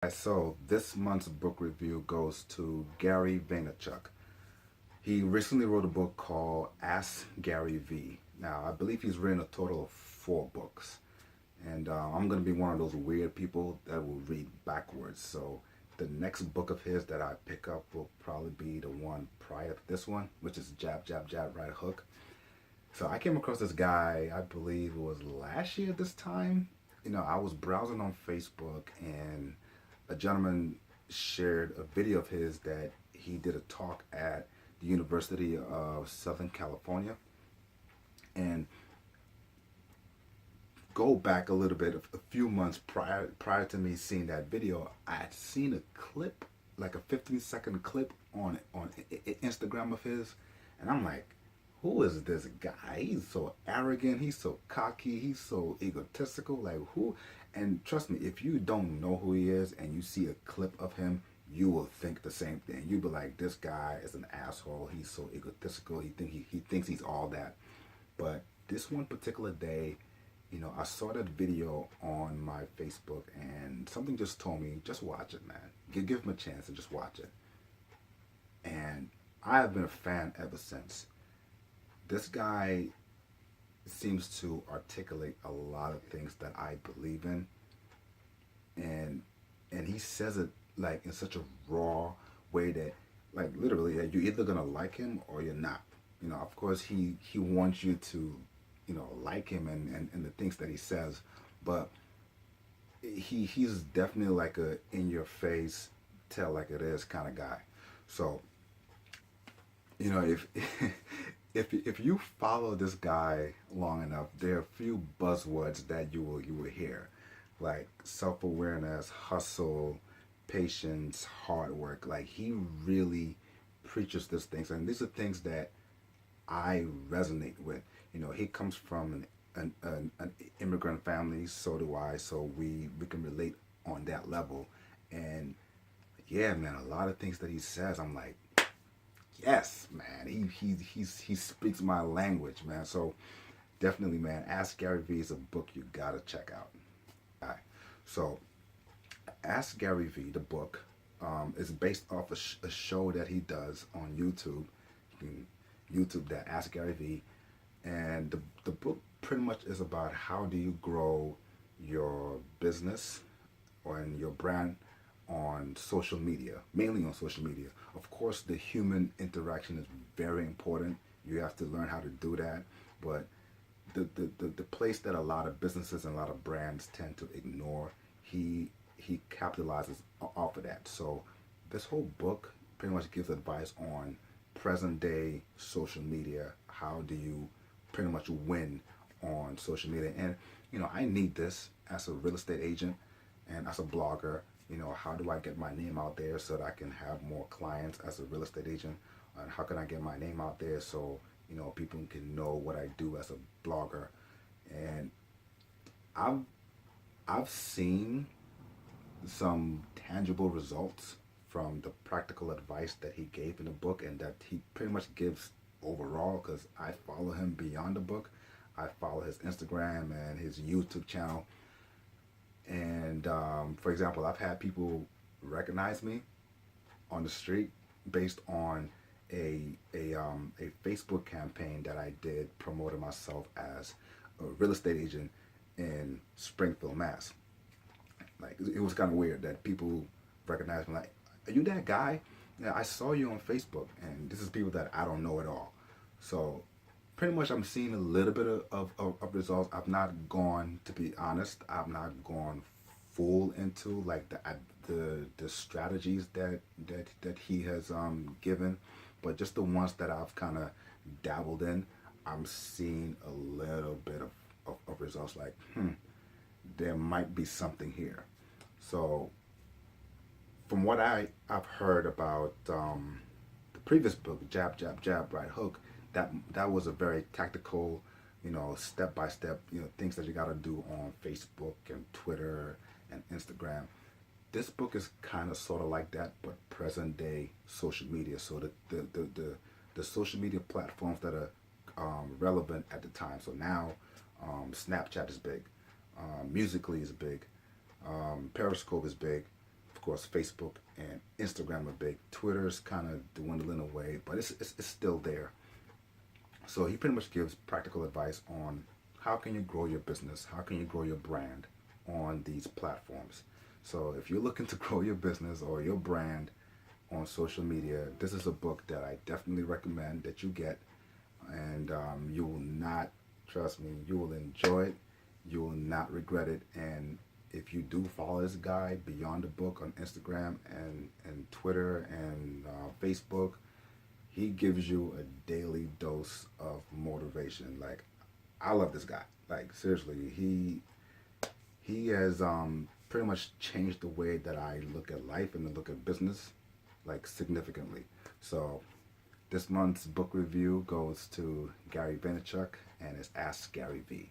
So this month's book review goes to Gary Vaynerchuk. He recently wrote a book called Ask Gary V. Now, I believe he's written a total of 4 books. And I'm going to be one of those weird people that will read backwards. So the next book of his that I pick up will probably be the one prior to this one, which is Jab, Jab, Jab, Right Hook. So I came across this guy, I believe it was last year this time. I was browsing on Facebook and a gentleman shared a video of his that he did a talk at the University of Southern California. And go back a little bit, a few months prior to me seeing that video, I had seen a clip, like a 15-second clip on Instagram of his, and I'm like, who is this guy? He's so arrogant, he's so cocky, he's so egotistical. Like who? And trust me, if you don't know who he is and you see a clip of him, you will think the same thing. You'll be like, this guy is an asshole. He's so egotistical. He thinks he's all that. But this one particular day, I saw that video on my Facebook and something just told me, just watch it, man. Give him a chance and just watch it. And I have been a fan ever since. This guy seems to articulate a lot of things that I believe in, and he says it like in such a raw way that, like, literally, you're either gonna like him or you're not. Of course, he wants you to, like him and the things that he says, but he's definitely like a in your face, tell like it is kind of guy. So if if you follow this guy long enough, there are a few buzzwords that you will hear, like self-awareness, hustle, patience, hard work. Like he really preaches these things, and these are things that I resonate with. He comes from an immigrant family, so do I, so we can relate on that level. And yeah, man, a lot of things that he says, I'm like, yes, man, he speaks my language, man. So definitely, man, Ask Gary V is a book you gotta check out. All right. So Ask Gary V, the book, is based off a show that he does on YouTube. You can YouTube that, Ask Gary V. And the book pretty much is about how do you grow your business or in your brand on social media, mainly on social media. Of course, the human interaction is very important. You have to learn how to do that. But the place that a lot of businesses and a lot of brands tend to ignore, he capitalizes off of that. So this whole book pretty much gives advice on present day social media. How do you pretty much win on social media? And I need this as a real estate agent and as a blogger. How do I get my name out there so that I can have more clients as a real estate agent? And how can I get my name out there so people can know what I do as a blogger? And I've seen some tangible results from the practical advice that he gave in the book and that he pretty much gives overall, because I follow him beyond the book. I follow his Instagram and his YouTube channel. And for example, I've had people recognize me on the street based on a Facebook campaign that I did promoting myself as a real estate agent in Springfield, Mass. Like it was kind of weird that people recognized me. Like, are you that guy? Yeah, I saw you on Facebook, and this is people that I don't know at all. So pretty much I'm seeing a little bit of results. I've not gone, to be honest, I've not gone full into like the strategies that he has given, but just the ones that I've kind of dabbled in, I'm seeing a little bit of results. Like, there might be something here. So from what I've heard about the previous book, Jab, Jab, Jab, Right Hook, that was a very tactical, step by step, things that you got to do on Facebook and Twitter and Instagram. This book is kind of sort of like that, but present day social media. So the social media platforms that are relevant at the time. So now Snapchat is big, Musically is big, Periscope is big, course, Facebook and Instagram are big. Twitter's kind of dwindling away, but it's still there. So he pretty much gives practical advice on how can you grow your business, how can you grow your brand on these platforms. So if you're looking to grow your business or your brand on social media, this is a book that I definitely recommend that you get, and you will not, trust me, you will enjoy it. You will not regret it. And if you do follow this guy beyond the book on Instagram and Twitter and Facebook, he gives you a daily dose of motivation. Like, I love this guy. Like, seriously, he has pretty much changed the way that I look at life and look at business, like, significantly. So this month's book review goes to Gary Vaynerchuk, and it's Ask Gary V.